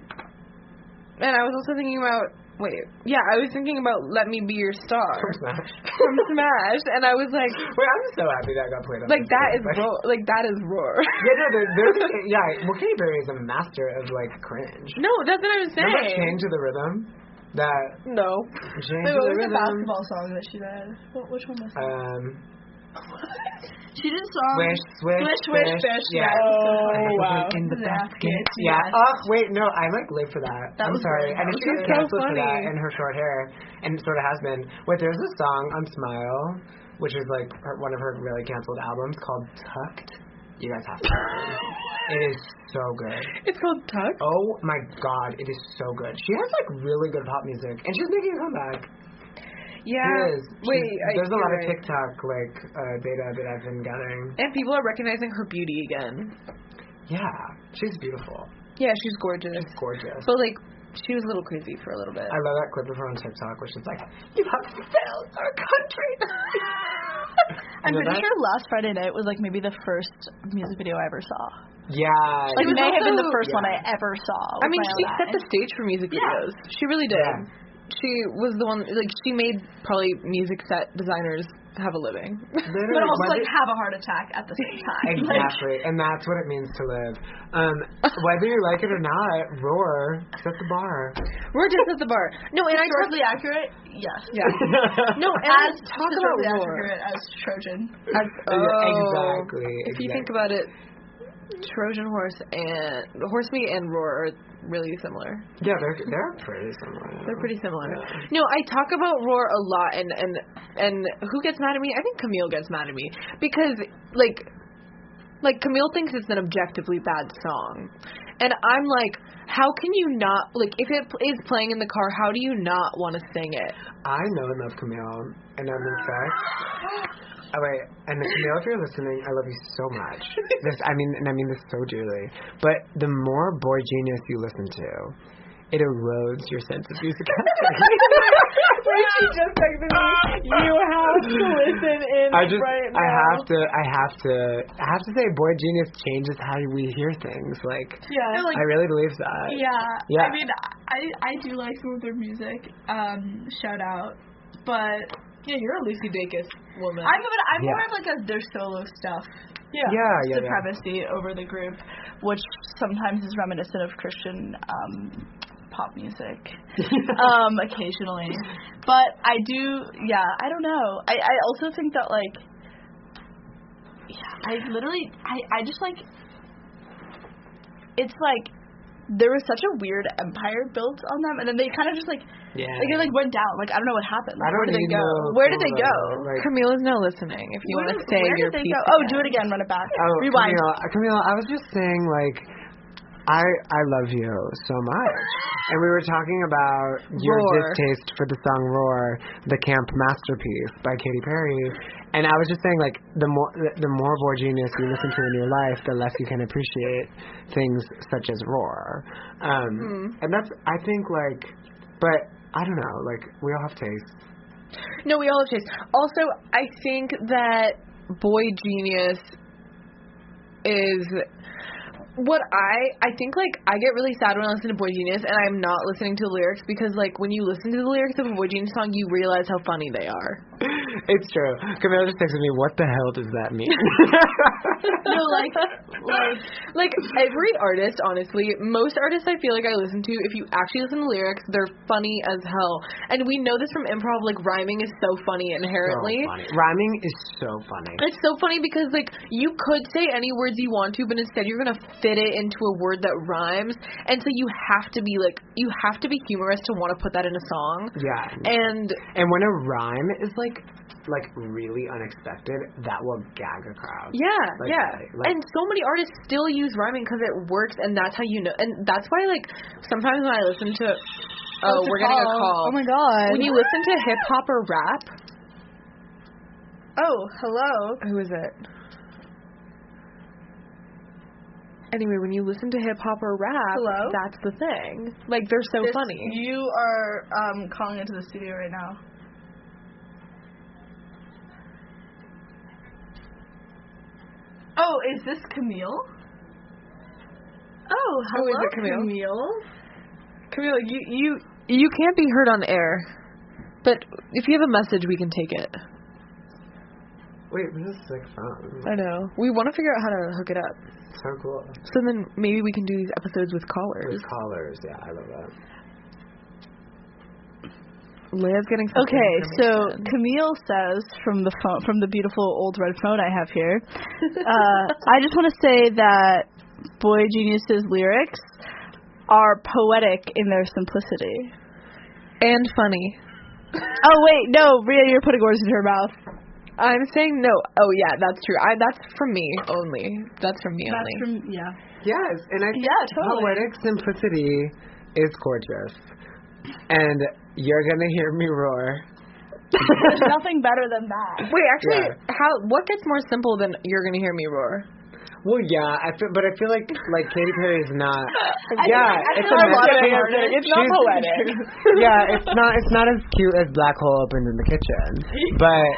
and I was also thinking about, I was thinking about Let Me Be Your Star. From Smash. And I was like... Wait, I'm so happy that got played on like, that is Roar. Like, that is Roar. Yeah, no, well, Katy Perry is a master of, like, cringe. No, that's what I was saying. Remember Chained to the Rhythm? No. Chained to the Rhythm? The basketball song that she did. Which one was that? She did a song. Swish, fish. Yeah. Oh, wow. In the basket. Yeah. Oh, wait, no, I live for that. I'm sorry. And she gets canceled for that and her short hair, and sort of has been. Wait, there's a song on Smile, which is like one of her really canceled albums called Tucked. You guys have to listen. It is so good. It's called Tucked? Oh my god, it is so good. She has like really good pop music, and she's making a comeback. Yeah. She is. There's a lot of right. TikTok data that I've been gathering. And people are recognizing her beauty again. Yeah, she's beautiful. Yeah, she's gorgeous. She's gorgeous. But like, she was a little crazy for a little bit. I love that clip of her on TikTok where she's like, "You have failed our country." I'm pretty sure last Friday night was like maybe the first music video I ever saw. Yeah. Like it may have been the first one I ever saw. I mean, she set the stage for music videos. She really did. Yeah. She was the one, like, she made probably music set designers have a living. But also, like, have a heart attack at the same time. Exactly. And that's what it means to live. Whether you like it or not, Roar set the bar. Roar just at the bar. No, and Historically accurate? Yes. Yeah. No, and As talk about Roar. accurate as Trojan. Exactly. If you think about it, Trojan horse and horse meat and Roar are really similar. Yeah, they're pretty similar. They're pretty similar. Yeah. No, I talk about Roar a lot, and who gets mad at me? I think Camille gets mad at me because like Camille thinks it's an objectively bad song, and I'm like, how can you not, like, if it is playing in the car, how do you not want to sing it? I know and love Camille, and I'm in fact. Oh, wait, and Camille, if you're listening, I love you so much. I mean this so dearly. But the more Boy Genius you listen to, it erodes your sense of musicality. Wait, she just texted me. You have to listen in right now. I have to say, Boy Genius changes how we hear things. Like, yeah, no, like, I really believe that. Yeah. I mean, I do like some of their music. Shout out, but. Yeah, you're a Lucy Dacus woman. I'm more of like their solo stuff. Yeah. Supremacy over the group, which sometimes is reminiscent of Christian pop music, occasionally. But I do, I don't know. I also think that like, I just like, it's like, there was such a weird empire built on them, and then they kind of just like, it like went down. Like, I don't know what happened. Like, where did they go? Where did they go? Like, Camille is now listening. If you want to say your piece. Oh, do it again. Run it back. Oh, Rewind. Camille, I was just saying, like, I love you so much. And we were talking about your distaste for the song Roar, the camp masterpiece by Katy Perry. And I was just saying, like, the more Boy Genius you listen to in your life, the less you can appreciate things such as Roar. And that's, I think, like, but I don't know, like, we all have tastes. No, we all have tastes. Also, I think that Boy Genius is what I think, like, I get really sad when I listen to Boy Genius and I'm not listening to the lyrics because, like, when you listen to the lyrics of a Boy Genius song, you realize how funny they are. It's true. Camille just texted me, what the hell does that mean? No, like every artist, honestly, most artists I feel like I listen to, if you actually listen to lyrics, they're funny as hell. And we know this from improv, like, rhyming is so funny inherently. So funny. Rhyming is so funny. It's so funny because, like, you could say any words you want to, but instead you're going to fit it into a word that rhymes. And so you have to be, like, humorous to want to put that in a song. Yeah. And when a rhyme is, like really unexpected, that will gag a crowd. Yeah, and so many artists still use rhyming because it works, and that's how you know. And that's why, like, sometimes when I listen to, we're getting a call. Oh my god! When you listen to hip hop or rap. Oh, hello. Who is it? Anyway, when you listen to hip hop or rap, that's the thing. Like, they're so funny. You are calling into the studio right now. Oh, is this Camille? Oh, hello, is it Camille. Camille, you can't be heard on air, but if you have a message, we can take it. Wait, this is sick phone. I know. We want to figure out how to hook it up. So cool. So then maybe we can do these episodes with callers. With callers, yeah, I love that. Leia's getting some so Camille says from the beautiful old red phone I have here, I just want to say that Boy Genius's lyrics are poetic in their simplicity. And funny. Oh, wait, no, Rhea, you're putting words in her mouth. I'm saying no. Oh, yeah, that's true. That's from me only. That's from me only. Yes, and I think poetic simplicity is gorgeous. And you're going to hear me roar. There's nothing better than that. Wait, actually, what gets more simple than you're going to hear me roar? Well, yeah, I feel like Katy Perry is not. It's not poetic. Yeah, it's not as cute as Black Hole Opens in the Kitchen, but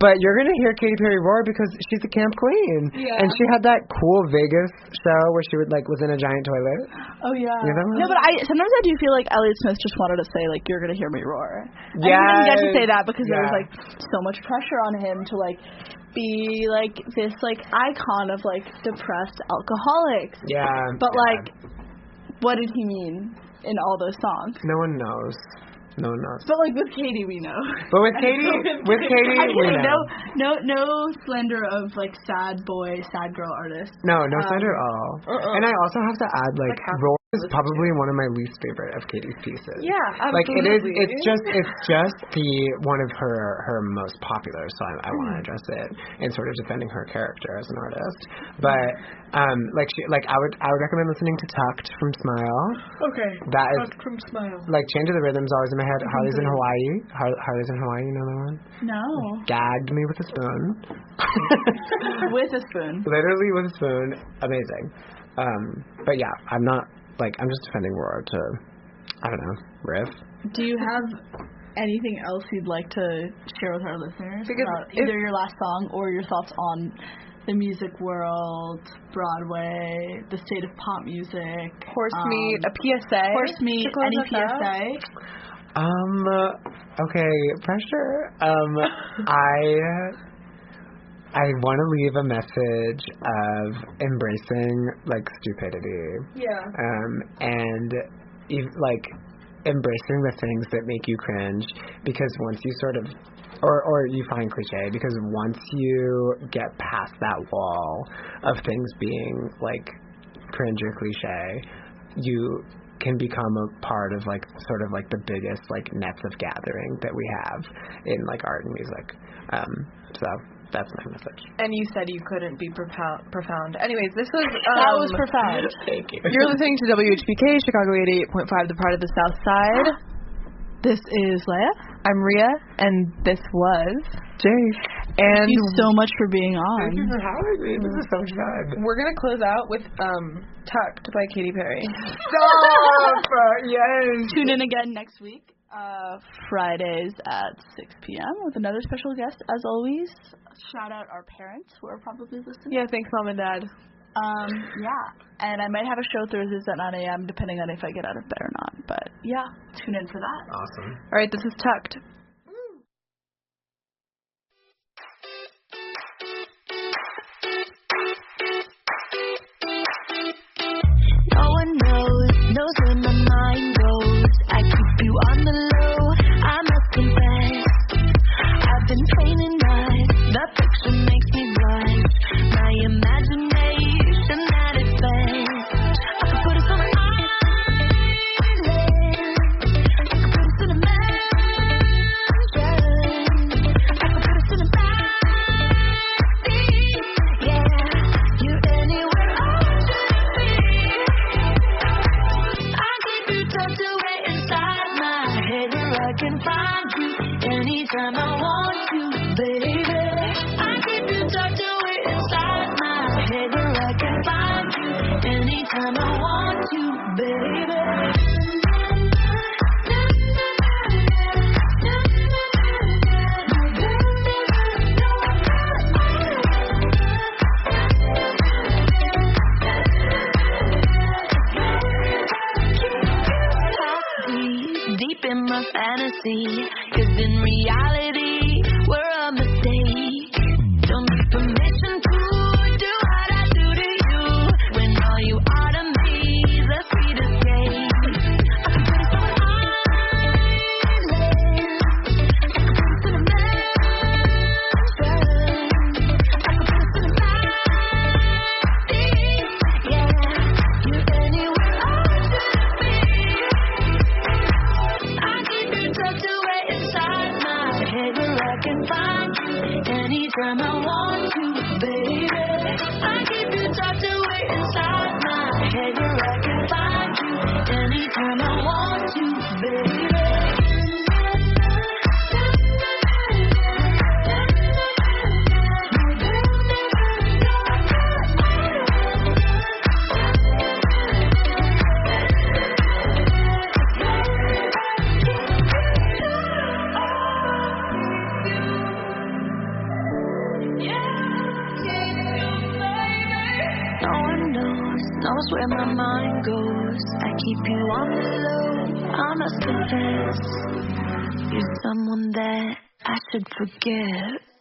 But you're going to hear Katy Perry roar because she's a camp queen. Yeah. And she had that cool Vegas show where she would, like, was in a giant toilet. Oh, yeah. You know that one? No, but sometimes I do feel like Elliott Smith just wanted to say, like, you're going to hear me roar. And Yeah. he didn't get to say that because there was, like, so much pressure on him to, like, be, like, this, like, icon of, like, depressed alcoholics. Yeah. But, like, what did he mean in all those songs? No one knows. No one knows. But, like, with Katy, we know. But with Katy, we know. No slander of, like, sad boy, sad girl artists. No slander at all. And I also have to add, like Roar is probably one of my least favorite of Katy's pieces. Yeah, absolutely. Like, it's just the one of her most popular, so I want to address it in sort of defending her character as an artist. But, I would recommend listening to Tucked from Smile. Okay. That is, Tucked from Smile. like, Change of the Rhythm's always in my head. Harley's in Hawaii. Harley's in Hawaii, you know that one? No. Gagged me with a spoon. With a spoon. Literally with a spoon. Amazing. But yeah, I'm just defending Roar to, I don't know, riff. Do you have anything else you'd like to share with our listeners Because about either your last song or your thoughts on the music world, Broadway, the state of pop music? Horsemeat, a PSA. Horsemeat, any PSA? Okay, pressure. I want to leave a message of embracing, like, stupidity. Yeah. And, like, embracing the things that make you cringe, because once you sort of, or you find cliche, because once you get past that wall of things being, like, cringe or cliche, you can become a part of, like, sort of, like, the biggest, like, nets of gathering that we have in, like, art and music. So that's my message. And you said you couldn't be profound. Anyways, this was... that was profound. Thank you. You're listening to WHPK, Chicago 88.5, the part of the South Side. This is Leia. I'm Rhea, and this was... Jake. And thank you so much for being on. Thank you for having me. This is so much fun. We're going to close out with Tucked by Katy Perry. Stop! Yes! Tune in again next week, Fridays at 6 p.m. with another special guest, as always. Shout out our parents who are probably listening. Yeah, thanks, Mom and Dad. Yeah. And I might have a show Thursdays at 9 a.m. depending on if I get out of bed or not. But yeah, tune in for that. Awesome. All right, this is Tucked. No one knows where my mind goes. I keep you on the low, I must confess. I've been training nights, the picture makes me blind. My imagination at its best. I could put us on an island. I could put us in a mansion. I could put us in a backseat. Yeah, you anywhere I should be. I keep you tucked away inside my head where I can find you anytime I want you, baby. I keep you tucked away inside my head where I can find you anytime I want you, baby. Deep in my fantasy, 'cause in reality we're a mistake. Don't need permission to do what I do to you, when all you are to me is a sweet escape. I can put us on an island. I can put us in a mansion. I can put us in a backseat. Yeah, you anywhere I should be. I keep you tucked away inside my head where I can find you anytime I want you, baby. I keep you tucked away inside my head where I can find you anytime I want you, baby. knows where my mind goes. I keep you on the low, I must confess. You're someone that I should forget.